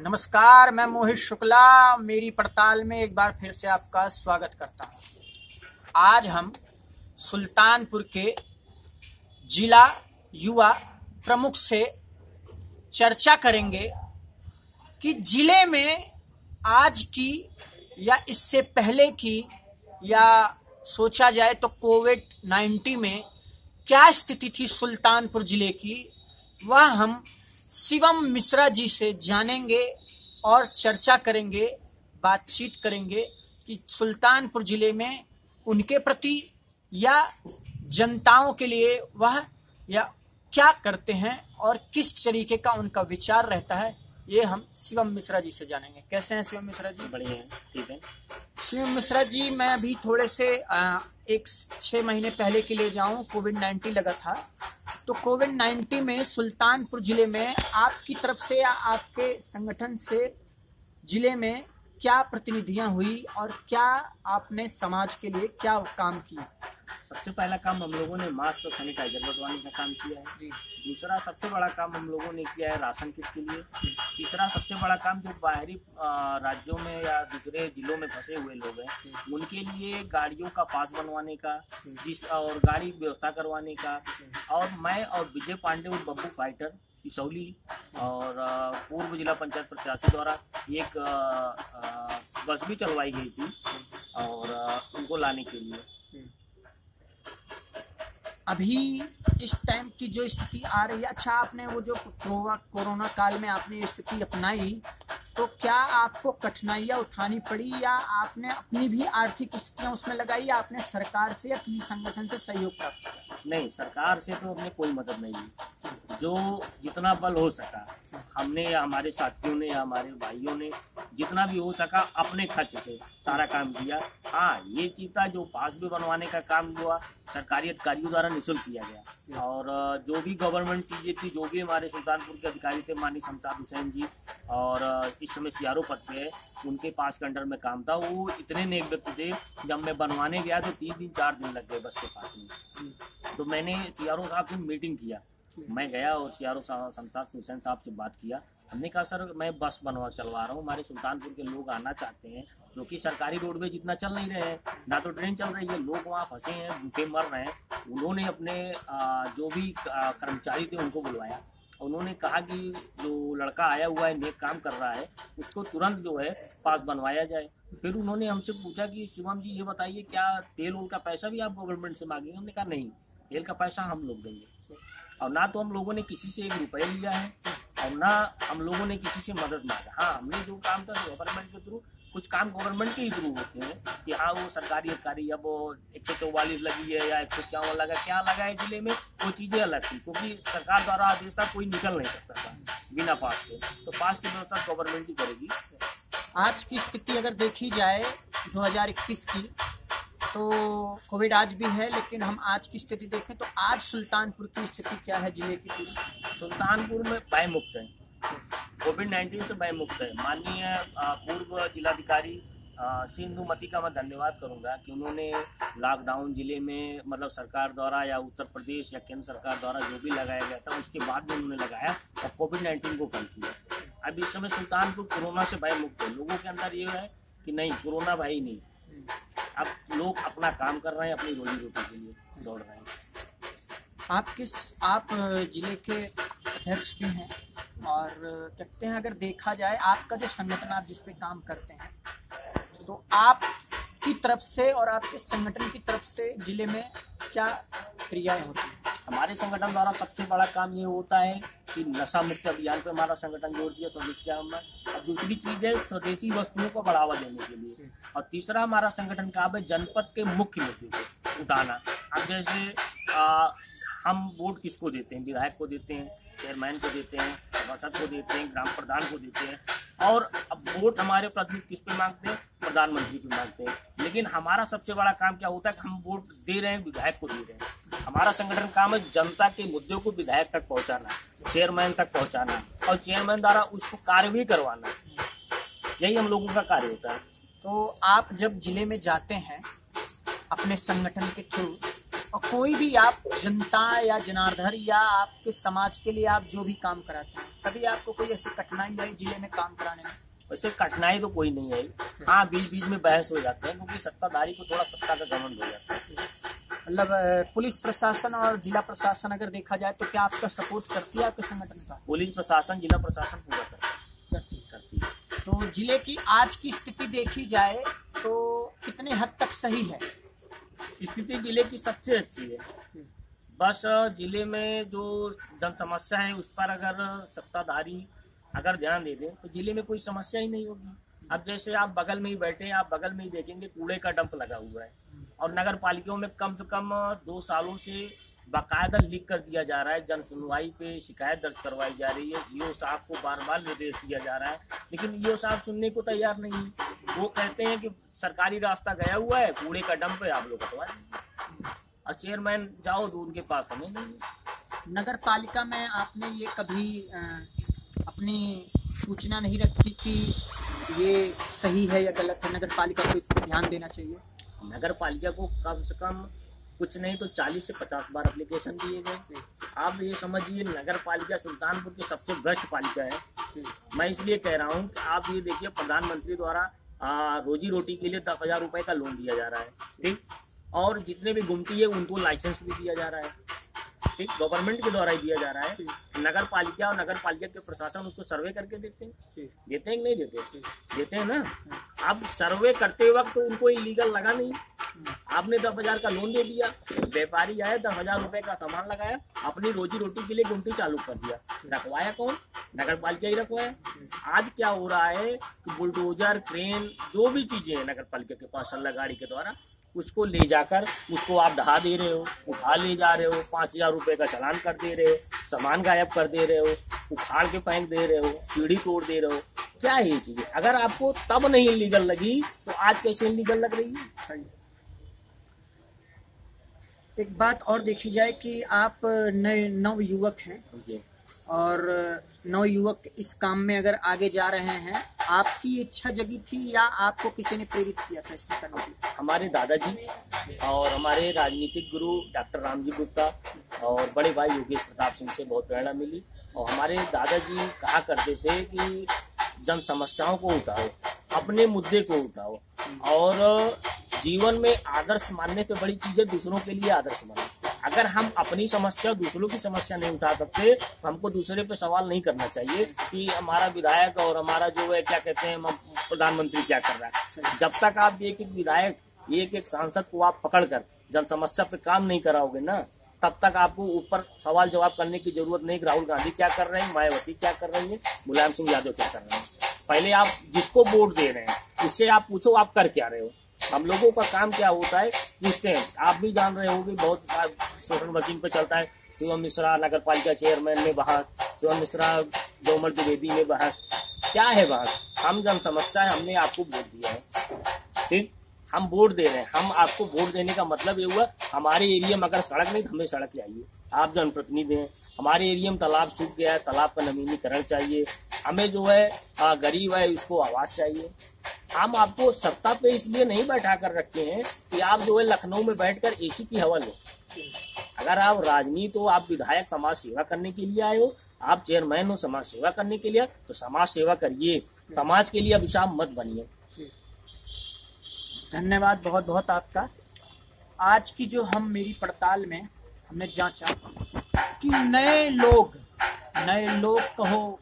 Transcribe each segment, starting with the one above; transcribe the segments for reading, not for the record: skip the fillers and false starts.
नमस्कार, मैं मोहित शुक्ला मेरी पड़ताल में एक बार फिर से आपका स्वागत करता हूं। आज हम सुल्तानपुर के जिला युवा प्रमुख से चर्चा करेंगे कि जिले में आज की या इससे पहले की या सोचा जाए तो कोविड-19 में क्या स्थिति थी सुल्तानपुर जिले की, वह हम शिवम मिश्रा जी से जानेंगे और चर्चा करेंगे, बातचीत करेंगे कि सुल्तानपुर जिले में उनके प्रति या जनताओं के लिए वह या क्या करते हैं और किस तरीके का उनका विचार रहता है, ये हम शिवम मिश्रा जी से जानेंगे। कैसे हैं शिवम मिश्रा जी? बढ़िया है, ठीक है। शिवम मिश्रा जी, मैं अभी थोड़े से 6 महीने पहले के लिए जाऊं, कोविड-19 लगा था, तो कोविड-19 में सुल्तानपुर जिले में आपकी तरफ से या आपके संगठन से जिले में क्या प्रतिनिधियां हुई और क्या आपने समाज के लिए क्या काम किया? सबसे पहला काम हम लोगों ने मास्क और सैनिटाइजर बंटवाने का काम किया है। दूसरा सबसे बड़ा काम हम लोगों ने किया है राशन किट के लिए। तीसरा सबसे बड़ा काम जो बाहरी राज्यों में या दूसरे जिलों में फंसे हुए लोग हैं उनके लिए गाड़ियों का पास बनवाने का और गाड़ी व्यवस्था करवाने का। और मैं और विजय पांडे और बब्बू फाइटर किशौली और पूर्व जिला पंचायत प्रत्याशी द्वारा एक बस भी चलवाई गई थी और उनको लाने के लिए। अभी इस टाइम की जो स्थिति आ रही है, अच्छा आपने वो जो कोरोना काल में आपने ये स्थिति अपनाई, तो क्या आपको कठिनाइयाँ उठानी पड़ी या आपने अपनी भी आर्थिक स्थितियाँ उसमें लगाई या आपने सरकार से या किसी संगठन से सहयोग प्राप्त किया? नहीं, सरकार से तो हमने कोई मदद नहीं ली। जो जितना बल हो सका हमने या हमारे साथियों ने या हमारे भाइयों ने जितना भी हो सका अपने खर्च से सारा काम किया। हाँ, ये चीता जो पास भी बनवाने का काम हुआ सरकारी अधिकारियों द्वारा निःशुल्क किया गया। और जो भी गवर्नमेंट चीज़ें थी, जो भी हमारे सुल्तानपुर के अधिकारी थे, माननीय शमशाद हुसैन जी और इस समय सीआरओ पद पे है, उनके पास के अंडर में काम था। वो इतने नेक व्यक्ति थे, जब मैं बनवाने गया तो 3 दिन 4 दिन लग गए बस के पास में। तो मैंने सीआरओ साहब से मीटिंग किया, मैं गया और सीआरओ शमशाद हुसैन साहब से बात किया। हमने कहा सर मैं बस चलवा रहा हूँ, हमारे सुल्तानपुर के लोग आना चाहते हैं क्योंकि सरकारी रोडवेज जितना चल नहीं रहे हैं, ना तो ट्रेन चल रही है, लोग वहाँ फंसे हैं, भूखे मर रहे हैं। उन्होंने अपने जो भी कर्मचारी थे उनको बुलवाया। उन्होंने कहा कि जो लड़का आया हुआ है, नेक काम कर रहा है, उसको तुरंत जो है पास बनवाया जाए। फिर उन्होंने हमसे पूछा कि शिवम जी ये बताइए क्या तेल उल का पैसा भी आप गवर्नमेंट से मांगेंगे? हमने कहा नहीं, तेल का पैसा हम लोग देंगे। और ना तो हम लोगों ने किसी से 1 रुपया लिया है और ना हम लोगों ने किसी से मदद मांगा। हाँ, हमने जो काम था गवर्नमेंट के थ्रू, कुछ काम गवर्नमेंट के ही थ्रू होते हैं कि हाँ वो सरकारी अधिकारी अब 144 लगी है या 151 लगा, क्या लगा है जिले में, वो चीज़ें अलग थी क्योंकि सरकार द्वारा आदेश था कोई निकल नहीं सकता था बिना पास के। तो पास की व्यवस्था गवर्नमेंट ही करेगी। आज की स्थिति अगर देखी जाए 2021 की, तो कोविड आज भी है, लेकिन हम आज की स्थिति देखें तो आज सुल्तानपुर की स्थिति क्या है जिले की पूरी? सुल्तानपुर में भय मुक्त है, कोविड-19 से भय मुक्त है। माननीय पूर्व जिलाधिकारी सिंधुमती का मैं धन्यवाद करूंगा कि उन्होंने लॉकडाउन जिले में मतलब सरकार द्वारा या उत्तर प्रदेश या केंद्र सरकार द्वारा जो भी लगाया गया था उसके बाद भी उन्होंने लगाया और कोविड-19 को कम किया। अब इस समय सुल्तानपुर कोरोना से भय मुक्त है। लोगों के अंदर ये है कि नहीं, कोरोना भय नहीं, अब लोग अपना काम कर रहे हैं, अपनी रोजी रोटी के लिए दौड़ रहे हैं। आप जिले के अध्यक्ष भी हैं और कहते हैं अगर देखा जाए आपका जो संगठन आप जिस पे काम करते हैं, तो आपकी तरफ से और आपके संगठन की तरफ से जिले में क्या क्रियाएं होती हैं? हमारे संगठन द्वारा सबसे बड़ा काम ये होता है कि नशा मुक्त अभियान पे हमारा संगठन जोड़ दिया स्वदेशी में। और दूसरी चीज़ है स्वदेशी वस्तुओं को बढ़ावा देने के लिए। और तीसरा हमारा संगठन काम है जनपद के मुख्य मुद्दे को उठाना। अब जैसे हम वोट किसको देते हैं? विधायक को देते हैं, चेयरमैन को देते हैं, सभासद को देते हैं, ग्राम प्रधान को देते हैं। और अब वोट हमारे प्रतिनिधि किस पे मांगते हैं? प्रधानमंत्री पे मांगते हैं। लेकिन हमारा सबसे बड़ा काम क्या होता है कि हम वोट दे रहे हैं, विधायक को दे रहे हैं। हमारा संगठन काम है जनता के मुद्दों को विधायक तक पहुंचाना, चेयरमैन तक पहुंचाना और चेयरमैन द्वारा उसको कार्य भी करवाना। यही हम लोगों का कार्य होता है। तो आप जब जिले में जाते हैं अपने संगठन के थ्रू और कोई भी आप जनता या जनार्दन या आपके समाज के लिए आप जो भी काम कराते हैं, कभी आपको कोई ऐसी कठिनाई आई जिले में काम कराने में? वैसे कठिनाई तो कोई नहीं आई। हाँ, बीच बीच में बहस हो जाते हैं क्योंकि सत्ताधारी को थोड़ा सत्ता का घमंड हो जाता है। मतलब पुलिस प्रशासन और जिला प्रशासन अगर देखा जाए तो क्या आपका सपोर्ट करती है आपके संगठन का? पुलिस प्रशासन, जिला प्रशासन पूरा करती है। तो जिले की आज की स्थिति देखी जाए तो कितने हद तक सही है? स्थिति जिले की सबसे अच्छी है। बस जिले में जो जन समस्या है उस पर अगर सत्ताधारी अगर ध्यान दे दें तो जिले में कोई समस्या ही नहीं होगी। अब जैसे आप बगल में ही बैठे हैं, आप बगल में ही देखेंगे कूड़े का डंप लगा हुआ है और नगर पालिकाओं में कम से कम 2 सालों से बाकायदा लिख कर दिया जा रहा है, जन सुनवाई पे शिकायत दर्ज करवाई जा रही है, ईओ साहब को बार बार निर्देश दिया जा रहा है, लेकिन ईओ साहब सुनने को तैयार नहीं है। वो कहते हैं कि सरकारी रास्ता गया हुआ है, कूड़े का डंप है, आप लोग हटवा दीजिए। और चेयरमैन जाओ तो उनके पास समय नहीं। नगर पालिका में आपने ये कभी अपनी सूचना नहीं रखी कि ये सही है या गलत है, नगर पालिका को इस पर ध्यान देना चाहिए? नगर पालिका को कम से कम कुछ नहीं तो 40 से 50 बार एप्लीकेशन दिए गए। आप ये समझिए नगर पालिका सुल्तानपुर की सबसे भ्रष्ट पालिका है। मैं इसलिए कह रहा हूँ कि आप ये देखिए प्रधानमंत्री द्वारा रोजी रोटी के लिए 10,000 रुपए का लोन दिया जा रहा है, ठीक, और जितने भी गुमटी है उनको लाइसेंस भी दिया जा रहा है, ठीक, गवर्नमेंट के द्वारा ही दिया जा रहा है। नगर पालिका और नगर पालिका के प्रशासन उसको सर्वे करके देते हैं कि नहीं देते? देते हैं ना। अब सर्वे करते वक्त तो उनको इलीगल लगा नहीं। आपने 10,000 का लोन दे दिया, व्यापारी आया 10,000 रुपए का सामान लगाया, अपनी रोजी रोटी के लिए गुमटी चालू कर दिया। रखवाया कौन? नगर पालिका ही रखवाया। आज क्या हो रहा है कि बुलडोजर, क्रेन, जो भी चीजें हैं नगर पालिका के पास सल्ला गाड़ी के द्वारा उसको ले जाकर उसको आप ढहा दे रहे हो, उठा ले जा रहे हो, 5,000 रुपए का चालान कर दे रहे हो, सामान गायब कर दे रहे हो, उखाड़ के फेंक दे रहे हो, सीढ़ी तोड़ दे रहे हो। क्या है ये चीजें? अगर आपको तब नहीं इलीगल लगी तो आज कैसे इलीगल लग रही है? एक बात और देखी जाए कि आप नए नवयुवक हैं जी, और नवयुवक इस काम में अगर आगे जा रहे हैं, आपकी इच्छा जगी थी या आपको किसी ने प्रेरित किया था इसमें करने के लिए? हमारे दादाजी और हमारे राजनीतिक गुरु डॉक्टर रामजी गुप्ता और बड़े भाई योगेश प्रताप सिंह से बहुत प्रेरणा मिली। और हमारे दादाजी कहा करते थे कि जन समस्याओं को उठाओ, अपने मुद्दे को उठाओ, और जीवन में आदर्श मानने से बड़ी चीजें दूसरों के लिए आदर्श मानो। अगर हम अपनी समस्या दूसरों की समस्या नहीं उठा सकते तो हमको दूसरे पे सवाल नहीं करना चाहिए कि हमारा विधायक और हमारा जो है क्या कहते हैं प्रधानमंत्री क्या कर रहा है। जब तक आप एक एक विधायक, एक एक सांसद को आप पकड़कर जन समस्या पे काम नहीं कराओगे ना, तब तक आपको ऊपर सवाल जवाब करने की जरूरत नहीं कि राहुल गांधी क्या कर रहे हैं, मायावती क्या कर रही है, मुलायम सिंह यादव क्या कर रहे हैं। पहले आप जिसको वोट दे रहे हैं उससे आप पूछो आप कर क्या रहे हो। हम लोगों का काम क्या होता है पूछते हैं। आप भी जान रहे होंगे बहुत सोशल वर्किंग पे चलता है, शिवम मिश्रा नगर पालिका चेयरमैन में बहस, शिवम मिश्रा जोमल द्विवेदी में बहस। क्या है बहस? हम जन समस्या है, हमने आपको वोट दिया है, ठीक, हम वोट दे रहे हैं। हम आपको वोट देने का मतलब ये हुआ हमारे एरिया में अगर सड़क नहीं तो हमें सड़क चाहिए। आप जनप्रतिनिधि हैं, हमारे एरिया में तालाब सूख गया है, तालाब का नवीनीकरण चाहिए, हमें जो है गरीब है उसको आवास चाहिए। हम आपको सत्ता पे इसलिए नहीं बैठा कर रखे हैं कि आप जो है लखनऊ में बैठकर एसी की हवा लो। अगर आप राजनीति हो, आप विधायक समाज सेवा करने के लिए आए हो, आप चेयरमैन हो समाज सेवा करने के लिए, तो समाज सेवा करिए, समाज के लिए अभिशाप मत बनिए। धन्यवाद बहुत बहुत आपका। आज की जो हम मेरी पड़ताल में हमने जांचा कि नए लोग कहो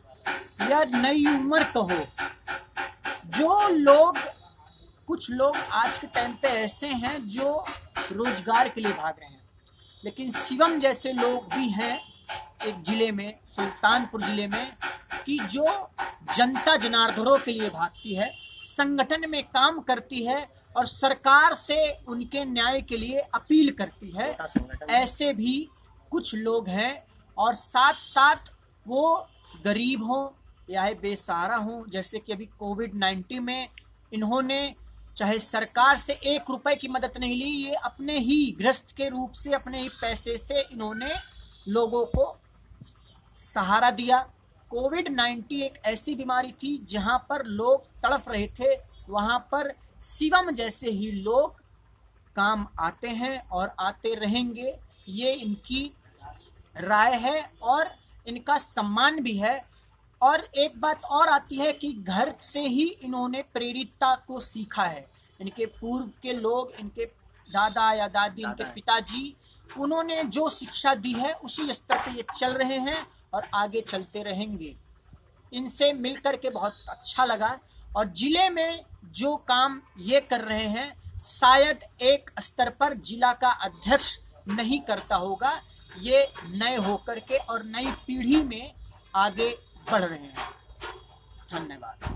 या नई उम्र कहो, जो लोग, कुछ लोग आज के टाइम पे ऐसे हैं जो रोजगार के लिए भाग रहे हैं, लेकिन शिवम जैसे लोग भी हैं एक जिले में, सुल्तानपुर जिले में, कि जो जनता जनार्दनों के लिए भागती है, संगठन में काम करती है और सरकार से उनके न्याय के लिए अपील करती है। ऐसे भी कुछ लोग हैं और साथ साथ वो गरीब हों या बेसहारा हों। जैसे कि अभी कोविड-19 में इन्होंने चाहे सरकार से 1 रुपए की मदद नहीं ली, ये अपने ही ग्रस्त के रूप से अपने ही पैसे से इन्होंने लोगों को सहारा दिया। कोविड-19 एक ऐसी बीमारी थी जहां पर लोग तड़फ रहे थे, वहां पर शिवम जैसे ही लोग काम आते हैं और आते रहेंगे। ये इनकी राय है और इनका सम्मान भी है और एक बात और आती है कि घर से ही इन्होंने प्रेरितता को सीखा है। इनके पूर्व के लोग, इनके दादा या दादी, इनके पिताजी, उन्होंने जो शिक्षा दी है उसी स्तर पे ये चल रहे हैं और आगे चलते रहेंगे। इनसे मिलकर के बहुत अच्छा लगा। और जिले में जो काम ये कर रहे हैं शायद एक स्तर पर जिला का अध्यक्ष नहीं करता होगा। ये नए होकर के और नई पीढ़ी में आगे बढ़ रहे हैं। धन्यवाद।